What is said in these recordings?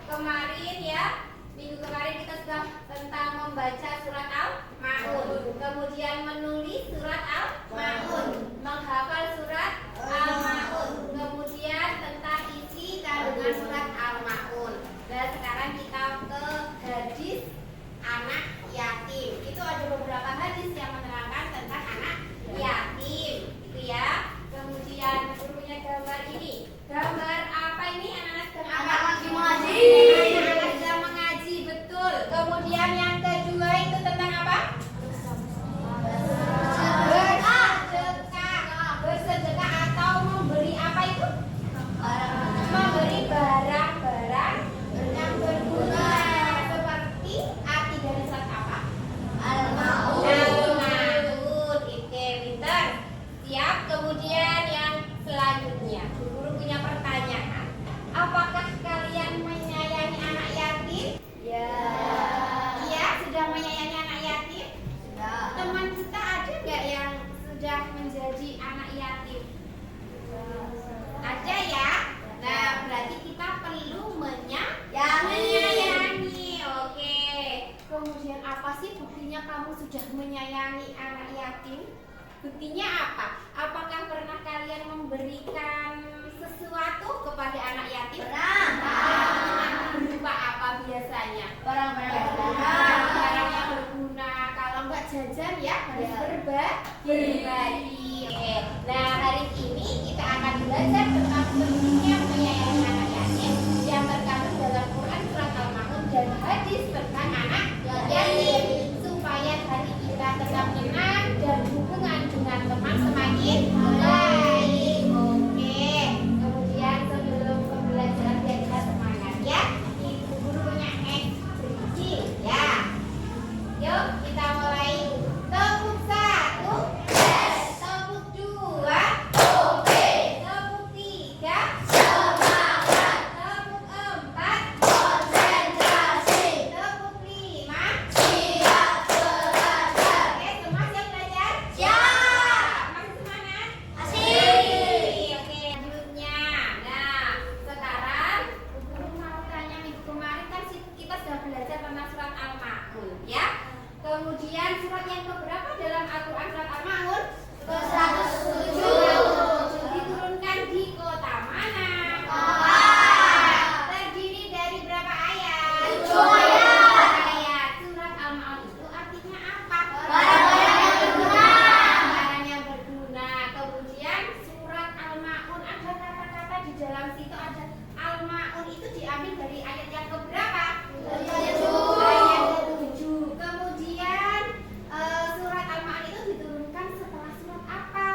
kemarin ya, minggu kemarin kita sudah tentang membaca surat Al-Ma'un, kemudian menulis surat Al-Ma'un, menghafal surat Al-Ma'un, kemudian tentang isi kandungan surat Al-Ma'un. Dan sekarang kita ke hadis anak yatim. Itu ada beberapa hadis yang menerangkan tentang anak yatim, gitu ya. Kemudian punya gambar ini. Gambar apa ini anak-anak? Anak lagi mengaji. Anak-anak sedang mengaji, betul. Kemudian yang kedua itu tentang apa? Bersedekah atau memberi apa itu? Memberi barang-barang yang berguna. Seperti arti dari surat apa? Al-Ma'un. Al-Ma'un. Oke, pintar. Siap. Kemudian yang selanjutnya, guru punya pertanyaan. Apakah kalian menyayangi anak yatim? Ya. Iya, sudah menyayangi anak yatim? Sudah. Teman kita ada nggak yang sudah menjadi anak yatim? Ada ya? Nah, berarti kita perlu menyayangi. Oke. Kemudian apa sih buktinya kamu sudah menyayangi anak yatim? Buktinya apa? Apakah pernah kalian memberikan sesuatu kepada anak yatim? Pernah. Berupa apa biasanya? Barang-barang yang berguna. Barang-barang yang berguna. Kalau enggak jajan ya harus berbagi. Oke. Nah, hari ini kita akan belajar tentang pentingnya menyayangi anak yatim yang terkandung dalam Quran surat Al-Ma'un dan hadis tentang anak yatim, supaya hati kita tetap tenang dan hubungan dengan teman semakin baik. Oke. Kemudian sebelum pembelajaran biar kita semangat ya, ibu guru punya ekspresi ya. Yuk kita mulai. Tepuk 1, tepuk 2, tepuk 3, Semangat. tepuk 4, Konsentrasi. tepuk 5. Siap belajar. Oke, semua siap belajar? Siap. Masih semangat? Asik. Oke, selanjutnya. Nah, sekarang guru mau tanya, minggu kemarin kan kita sudah belajar tentang surat Al-Ma'un ya. Kemudian surat yang keberapa dalam Al-Quran surat Al-Ma'un? Ke-107. Diturunkan di kota mana? Terdiri dari berapa ayat? 7 ayat. Ayat. Surat Al-Ma'un itu artinya apa? Barang-barang yang berguna. Barang yang berguna. Kemudian surat Al-Ma'un ada kata-kata di dalam situ, ada Al-Ma'un itu diambil dari ayat yang keberapa? Ayat 7. Kemudian surat Al-Ma'un itu diturunkan setelah surat apa?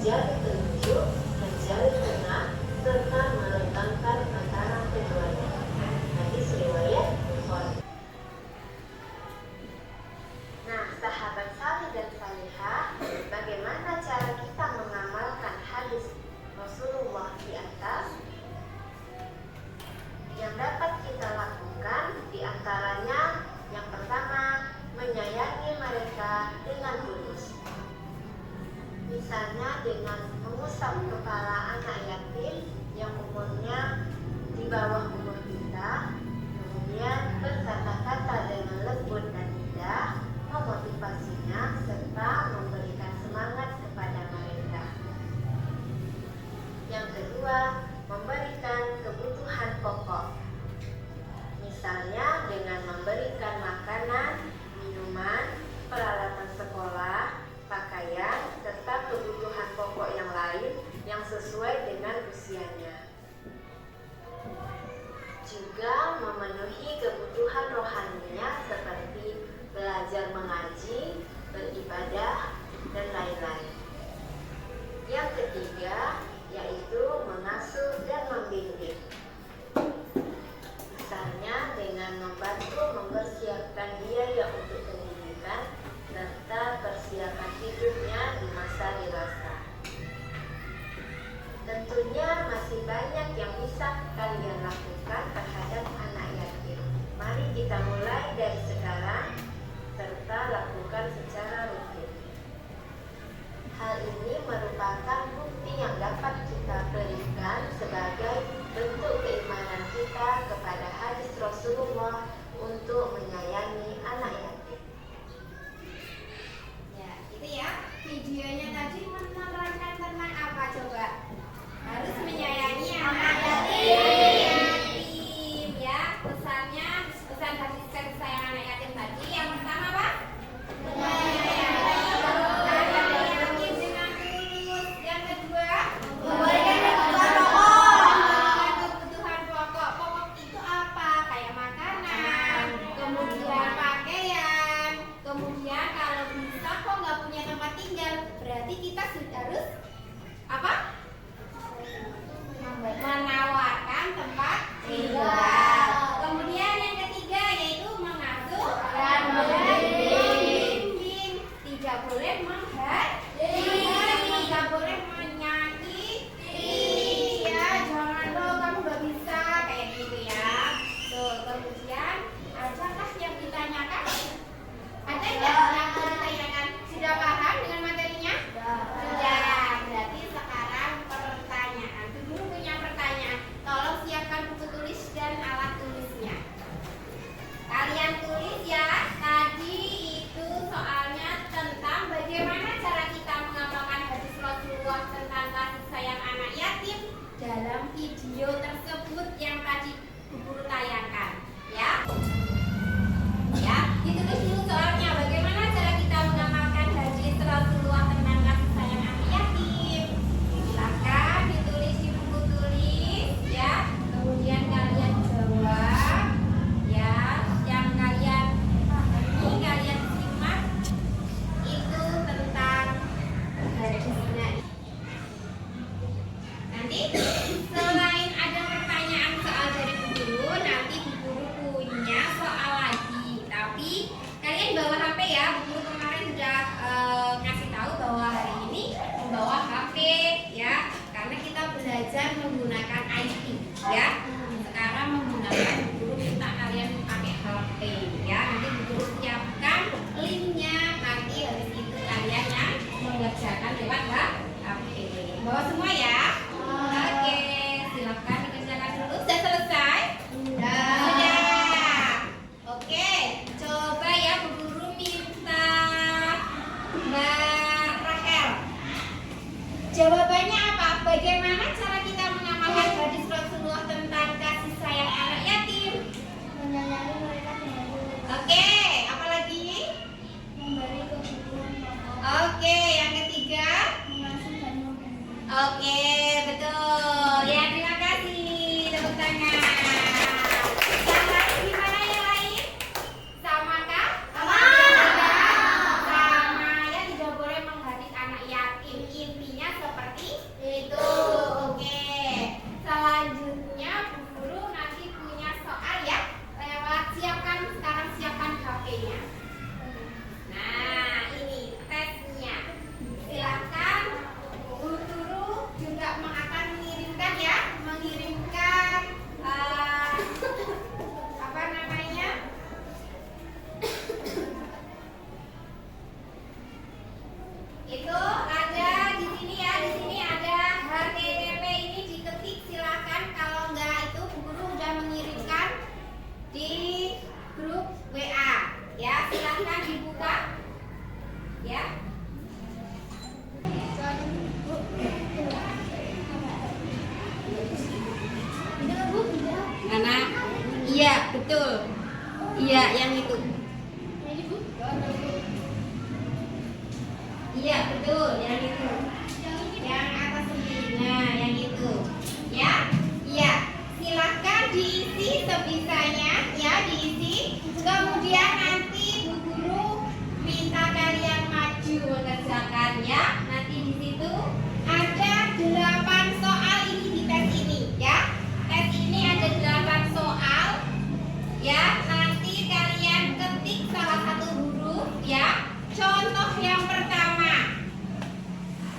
menjadi telunjuk, menjalin tengah, serta merentangkan antara keduanya. Hadis riwayat Bukhari. Nah, sahabat salih dan salihah, bagaimana cara kita mengamalkan hadis Rasulullah di atas? Yang dapat kita lakukan diantaranya yang pertama, menyayangi mereka dengan tulus. Misalnya dengan mengusap kepala anak yatim yang umurnya di bawah umur kita, kemudian berkata-kata dengan lembut dan indah, memotivasinya serta memberikan semangat kepada mereka. Yang kedua, memberikan kebutuhan pokok. Misalnya dengan memberikan makanan, minuman, peralatan sekolah, pakaian, serta kebutuhan pokok yang lain yang sesuai dengan usianya. Juga memenuhi kebutuhan rohaninya seperti belajar mengaji, beribadah, dan lain-lain. Yang ketiga, yaitu mengasuh dan membimbing. Misalnya dengan membantu mempersiapkan biaya untuk pendidikan serta persiapan hidupnya di masa dewasa. Tentunya masih banyak yang bisa kalian lakukan terhadap anak yatim. Mari kita mulai dari sekarang serta lakukan secara rutin. Hal ini merupakan bukti yang dapat kita berikan sebagai bentuk keimanan kita kepada hadis Rasulullah untuk menyayangi anak yatim. Ya, itu ya. Videonya tadi menerangkan tentang apa coba? Harus menyayangi anak yatim. Ya, pesannya, pesan hadis kasih sayang anak yatim tadi yang pertama apa? Berarti kita sudah harus apa? Menawarkan tempat tinggal. Kemudian yang ketiga yaitu mengasuh dan membimbing. Tidak boleh menghakimi, tidak boleh menyakiti. Ya, jangan lo kamu gak bisa kayak gitu ya. Tuh, kemudian adakah yang ditanyakan? Ada nggak yang ditanyakan? Sudah paham dengan materinya? Sudah. Berarti sekarang pertanyaan. Dulu punya pertanyaan. Tolong siapkan buku tulis dan alat tulisnya. Kalian tulis ya. Tadi itu soalnya tentang bagaimana cara kita mengamalkan hadis Rasulullah tentang kasih sayang anak yatim dalam video tersebut yang tadi Bu Guru tayangkan. Ya. Ya, ditulis dulu soalnya bagaimana cara kita mengamalkan hadis Rasulullah tentang kasih sayang anak yatim. Silakan ditulis di buku tulis ya. Kemudian kalian jawab ya, yang kalian pahami, kalian simak itu tentang hadisnya. Nanti selain ada pertanyaan soal dari Bu Guru, nanti Bu Guru punya soal lagi. Tapi kalian bawa HP ya. Bu Guru kemarin sudah ngasih tahu bahwa hari ini membawa HP ya, karena kita belajar menggunakan IT ya. Sekarang menggunakan Bu Guru minta kalian pakai HP ya. Nanti Bu Guru siapkan linknya. Nanti habis itu kalian yang mengerjakan lewat HP. Bawa semua ya. Oke, silakan dikerjakan dulu. Sudah selesai? Sudah. Oke, coba ya Bu Guru minta Mbak Rahel. Jawabannya apa? Bagaimana cara kita mengamalkan hadis Rasulullah tentang kasih sayang anak yatim? Menyayangi mereka dengan tulus. Oke, apa lagi? Memberi kebutuhan pokok. Oke, yang ketiga? Mengasuh dan membimbing. Oke, betul. Ya, terima kasih. Tepuk tangan. Yang lain gimana yang lain? Sama kah? Sama. Sama ya, tidak boleh menghardik anak yatim. Intinya seperti betul. Iya, yang itu. Ini Bu. Iya, betul, yang itu. Yang atas sendiri. Nah, yang itu. Ya? Iya. Silahkan diisi sebisanya, ya, diisi. Kemudian nanti Bu Guru minta kalian maju mengerjakan, ya. Nanti di situ ada 8 soal ini di tes ini, ya. Tes ini ada 8 soal. Ya, nanti kalian ketik salah satu huruf, ya. Contoh yang pertama,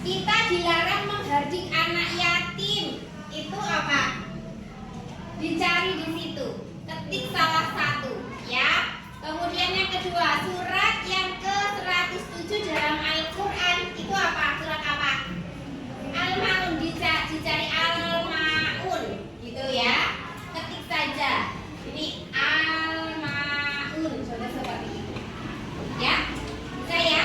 kita dilarang menghardik anak yatim. Itu apa? Dicari di situ. Ketik salah satu, ya. Kemudian yang kedua, surat yang ke-107 dalam Al-Qur'an itu apa? Surat apa? Al-Maun, dicari Al-Maun, gitu ya. Ketik saja. Ini Al-Maun, sudah seperti itu. Ya, bisa ya?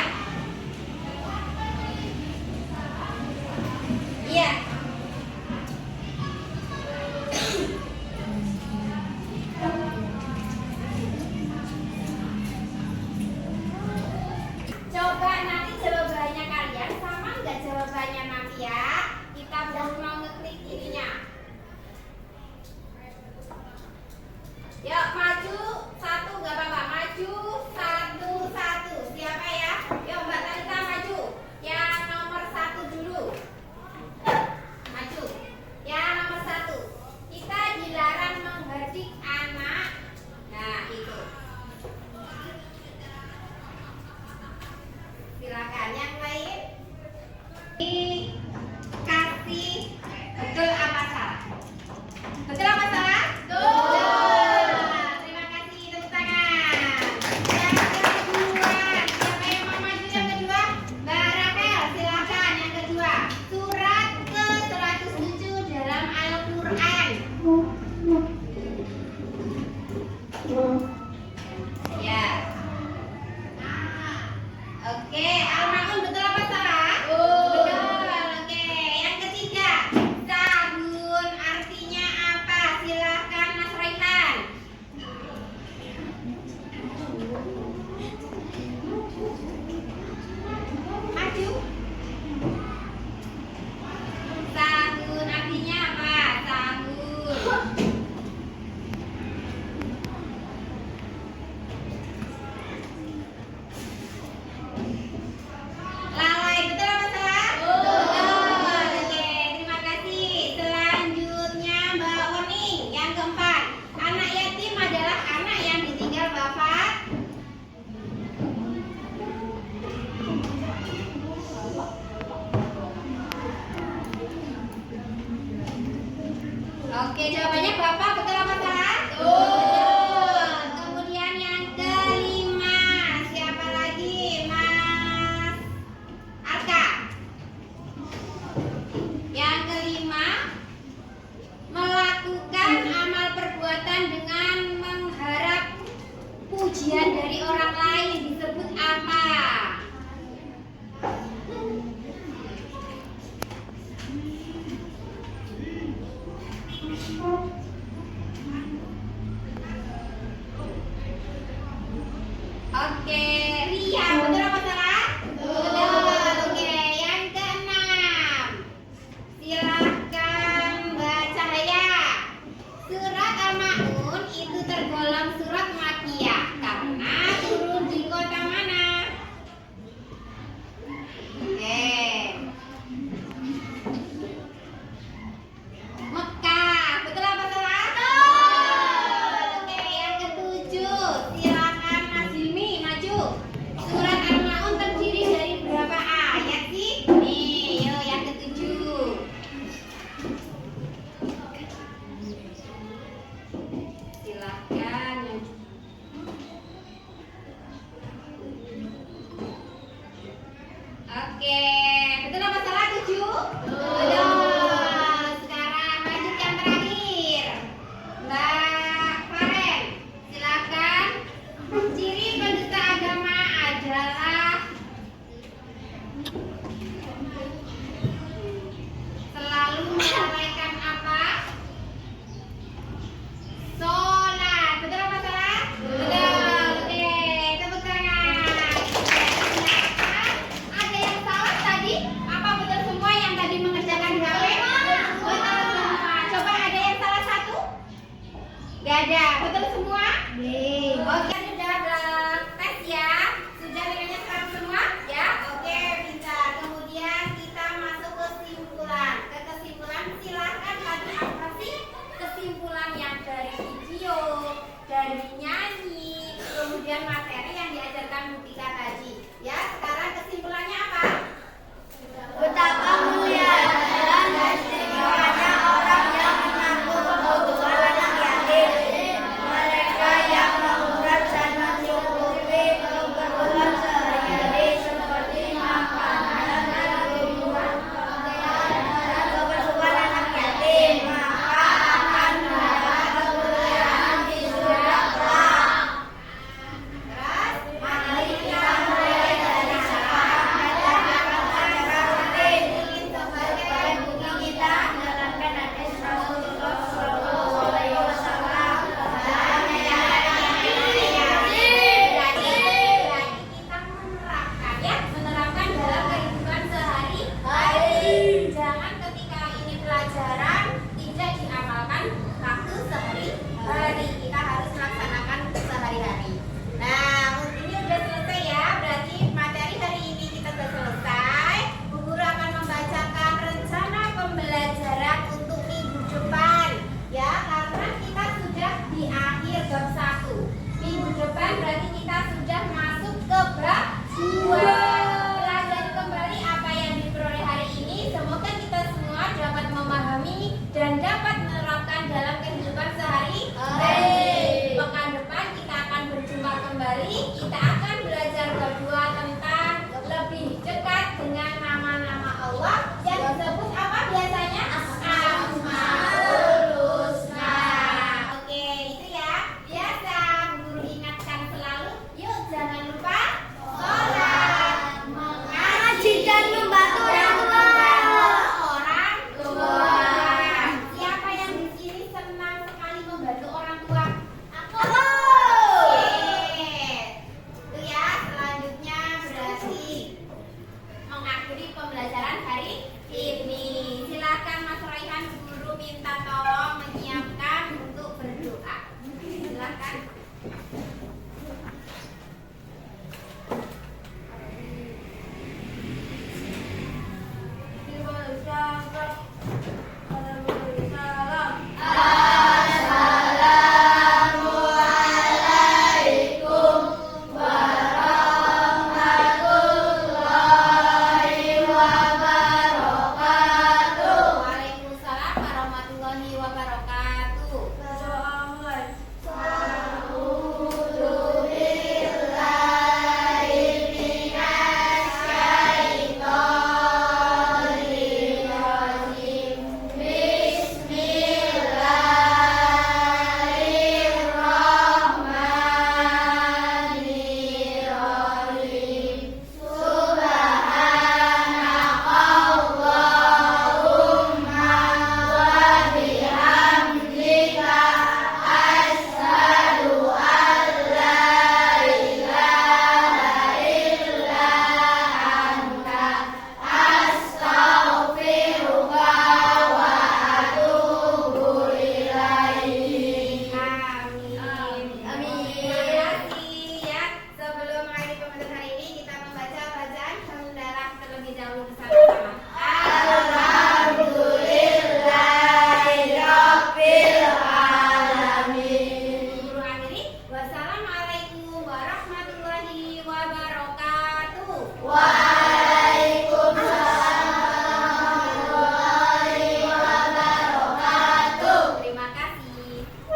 Iya. Coba nanti jawabannya kalian sama nggak jawabannya nanti ya? Kita baru mau ngeklik ininya. Yuk maju satu nggak apa-apa, maju satu. Siapa ya? Yuk Mbak Talita maju. Yang nomor 1 dulu. Maju. Yang nomor 1. Kita dilarang menghardik anak. Nah itu. Silakan yang lain. Dikasih betul apa salah? Betul apa salah? Betul. Terima kasih, tepuk tangan. Yang kedua, siapa yang mau maju yang kedua? Mbak Rafael, silakan yang kedua. Surat ke-107 dalam Al-Qur'an. Ya. Oke, Al-Maun betul apa salah? Betul. Oke, yang ketiga, tahun artinya apa? Silahkan Mas Raihan. Maju. Tahun artinya apa? Tahun. Lalai betul apa salah? Betul. Oke, terima kasih. Selanjutnya Mbak Wening yang keempat. Anak yatim adalah anak yang ditinggal bapak. Oke, jawabannya bapak betul apa salah? Betul. Kemudian yang kelima, siapa lagi? Mas Arka. Yang kelima, melakukan amal perbuatan dengan mengharap pujian dari orang lain disebut apa? Oke, Ria, betul apa salah? Betul. Oke, yang keenam. Silahkan Mbak Cahaya. Surat Al-Maun itu tergolong surat Makkiyah karena turun di kota mana? Oke. Mekah, betul apa salah? Betul. Oke, yang ketujuh. Silakan Mas Hilmi maju. Surat Al-Maun terdiri dari berapa ayat sih? Nih, yuk yang ketujuh. Silakan. Oke, betul apa salah 7? Betul. ada. Betul semua? B.